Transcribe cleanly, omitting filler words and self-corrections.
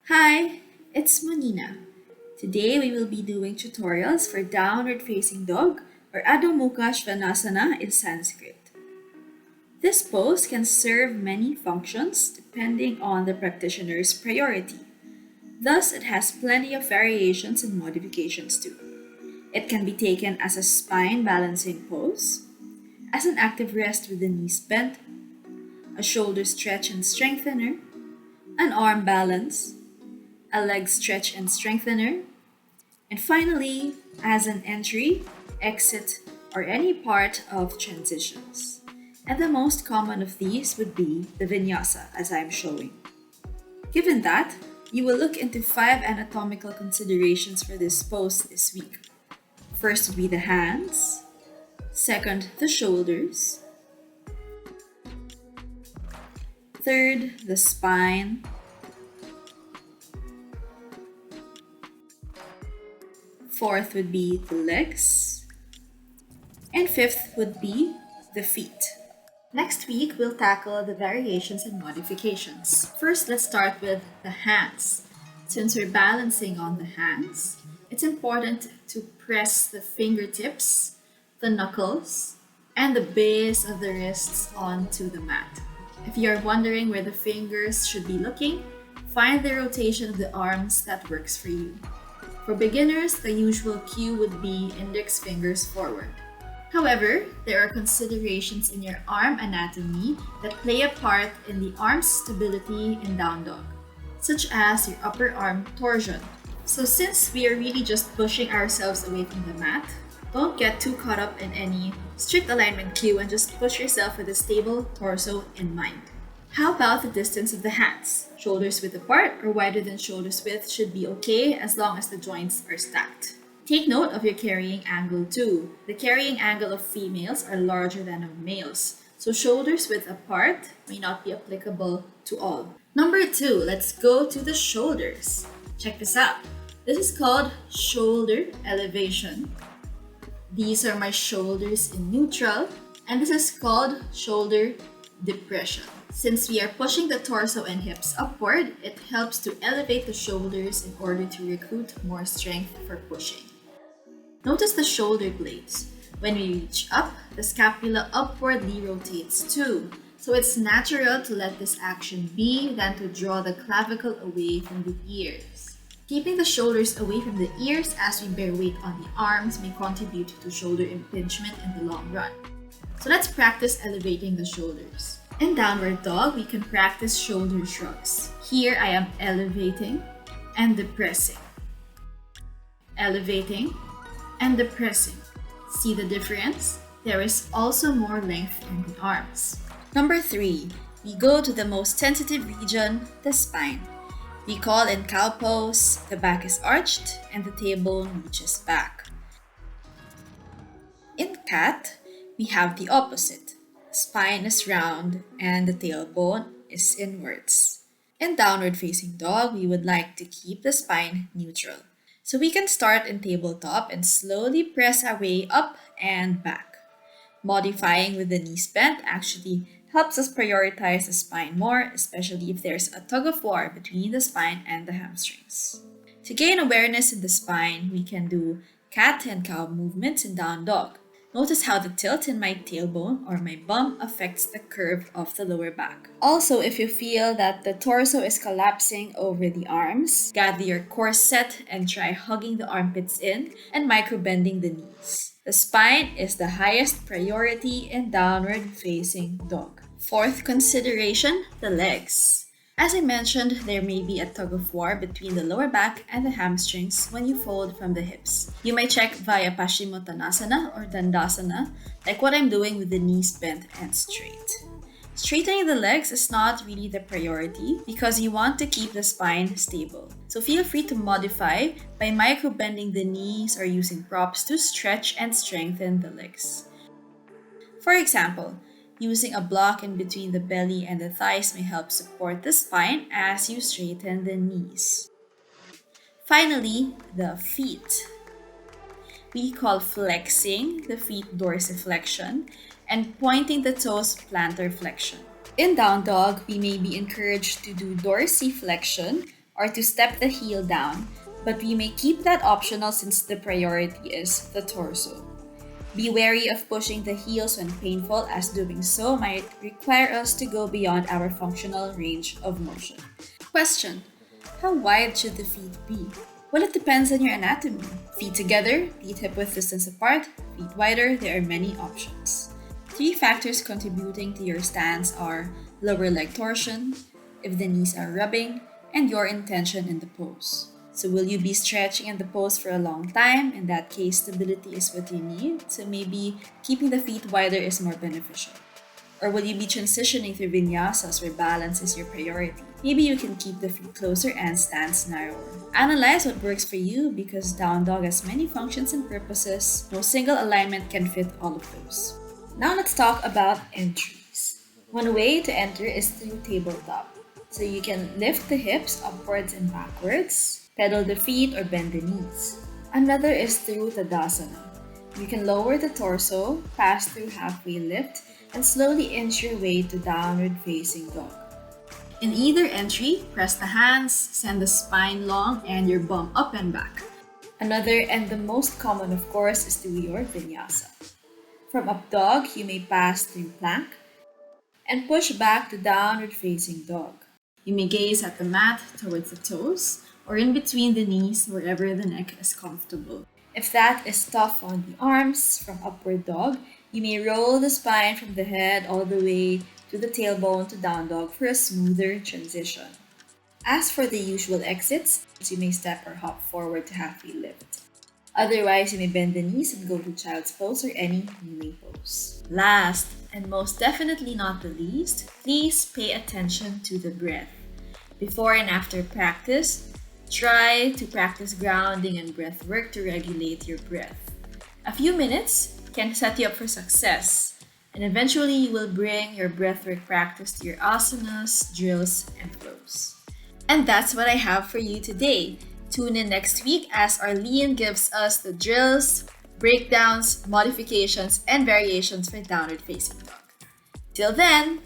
Hi, it's Monina. Today we will be doing tutorials for downward facing dog or Adho Mukha Svanasana in Sanskrit. This pose can serve many functions depending on the practitioner's priority. Thus, it has plenty of variations and modifications too. It can be taken as a spine balancing pose, as an active rest with the knees bent, a shoulder stretch and strengthener, an arm balance, a leg stretch and strengthener, and finally, as an entry, exit, or any part of transitions. And the most common of these would be the vinyasa, as I'm showing. Given that, you will look into 5 anatomical considerations for this pose this week. First would be the hands, second, the shoulders, third, the spine, fourth would be the legs, and fifth would be the feet. Next week, we'll tackle the variations and modifications. First, let's start with the hands. Since we're balancing on the hands, it's important to press the fingertips, the knuckles, and the base of the wrists onto the mat. If you're wondering where the fingers should be looking, find the rotation of the arms that works for you. For beginners, the usual cue would be index fingers forward. However, there are considerations in your arm anatomy that play a part in the arm's stability in down dog, such as your upper arm torsion. So since we are really just pushing ourselves away from the mat, don't get too caught up in any strict alignment cue and just push yourself with a stable torso in mind. How about the distance of the hands? Shoulders width apart or wider than shoulders width should be okay as long as the joints are stacked. Take note of your carrying angle too. The carrying angle of females are larger than of males, so shoulders width apart may not be applicable to all. Number 2, let's go to the shoulders. Check this out. This is called shoulder elevation. These are my shoulders in neutral, and this is called shoulder depression. Since we are pushing the torso and hips upward, it helps to elevate the shoulders in order to recruit more strength for pushing. Notice the shoulder blades. When we reach up, the scapula upwardly rotates too. So it's natural to let this action be than to draw the clavicle away from the ears. Keeping the shoulders away from the ears as we bear weight on the arms may contribute to shoulder impingement in the long run. So let's practice elevating the shoulders. In downward dog, we can practice shoulder shrugs. Here I am elevating and depressing. Elevating and depressing. See the difference? There is also more length in the arms. Number 3, we go to the most sensitive region, the spine. We call in cow pose, the back is arched and the tailbone reaches back. In cat, we have the opposite. Spine is round and the tailbone is inwards. In downward facing dog, we would like to keep the spine neutral. So we can start in tabletop and slowly press our way up and back. Modifying with the knees bent actually helps us prioritize the spine more, especially if there's a tug of war between the spine and the hamstrings. To gain awareness in the spine, we can do cat and cow movements in down dog. Notice how the tilt in my tailbone or my bum affects the curve of the lower back. Also, if you feel that the torso is collapsing over the arms, gather your core set and try hugging the armpits in and micro-bending the knees. The spine is the highest priority in downward facing dog. Fourth consideration, the legs. As I mentioned, there may be a tug of war between the lower back and the hamstrings when you fold from the hips. You may check via Paschimottanasana or Dandasana, like what I'm doing with the knees bent and straight. Straightening the legs is not really the priority because you want to keep the spine stable. So feel free to modify by micro-bending the knees or using props to stretch and strengthen the legs. For example, using a block in between the belly and the thighs may help support the spine as you straighten the knees. Finally, the feet. We call flexing the feet dorsiflexion and pointing the toes plantar flexion. In down dog, we may be encouraged to do dorsiflexion or to step the heel down, but we may keep that optional since the priority is the torso. Be wary of pushing the heels when painful, as doing so might require us to go beyond our functional range of motion. Question: how wide should the feet be? Well, it depends on your anatomy. Feet together, feet hip width distance apart, feet wider, there are many options. 3 factors contributing to your stance are lower leg torsion, if the knees are rubbing, and your intention in the pose. So will you be stretching in the pose for a long time? In that case, stability is what you need, so maybe keeping the feet wider is more beneficial. Or will you be transitioning through vinyasas where balance is your priority? Maybe you can keep the feet closer and stance narrower. Analyze what works for you because down dog has many functions and purposes. No single alignment can fit all of those. Now let's talk about entries. One way to enter is through tabletop. So you can lift the hips upwards and backwards, pedal the feet or bend the knees. Another is through Tadasana. You can lower the torso, pass through halfway lift, and slowly inch your way to downward facing dog. In either entry, press the hands, send the spine long, and your bum up and back. Another and the most common, of course, is through your vinyasa. From up dog, you may pass through plank and push back to downward facing dog. You may gaze at the mat towards the toes or in between the knees wherever the neck is comfortable. If that is tough on the arms, from upward dog, you may roll the spine from the head all the way to the tailbone to down dog for a smoother transition. As for the usual exits, you may step or hop forward to halfway lift. Otherwise, you may bend the knees and go to child's pose or any kneeling pose. Last, and most definitely not the least, please pay attention to the breath. Before and after practice, try to practice grounding and breath work to regulate your breath. A few minutes can set you up for success, and eventually you will bring your breathwork practice to your asanas, drills, and flows. And that's what I have for you today. Tune in next week as Arlene gives us the drills, breakdowns, modifications, and variations for downward facing dog. Till then,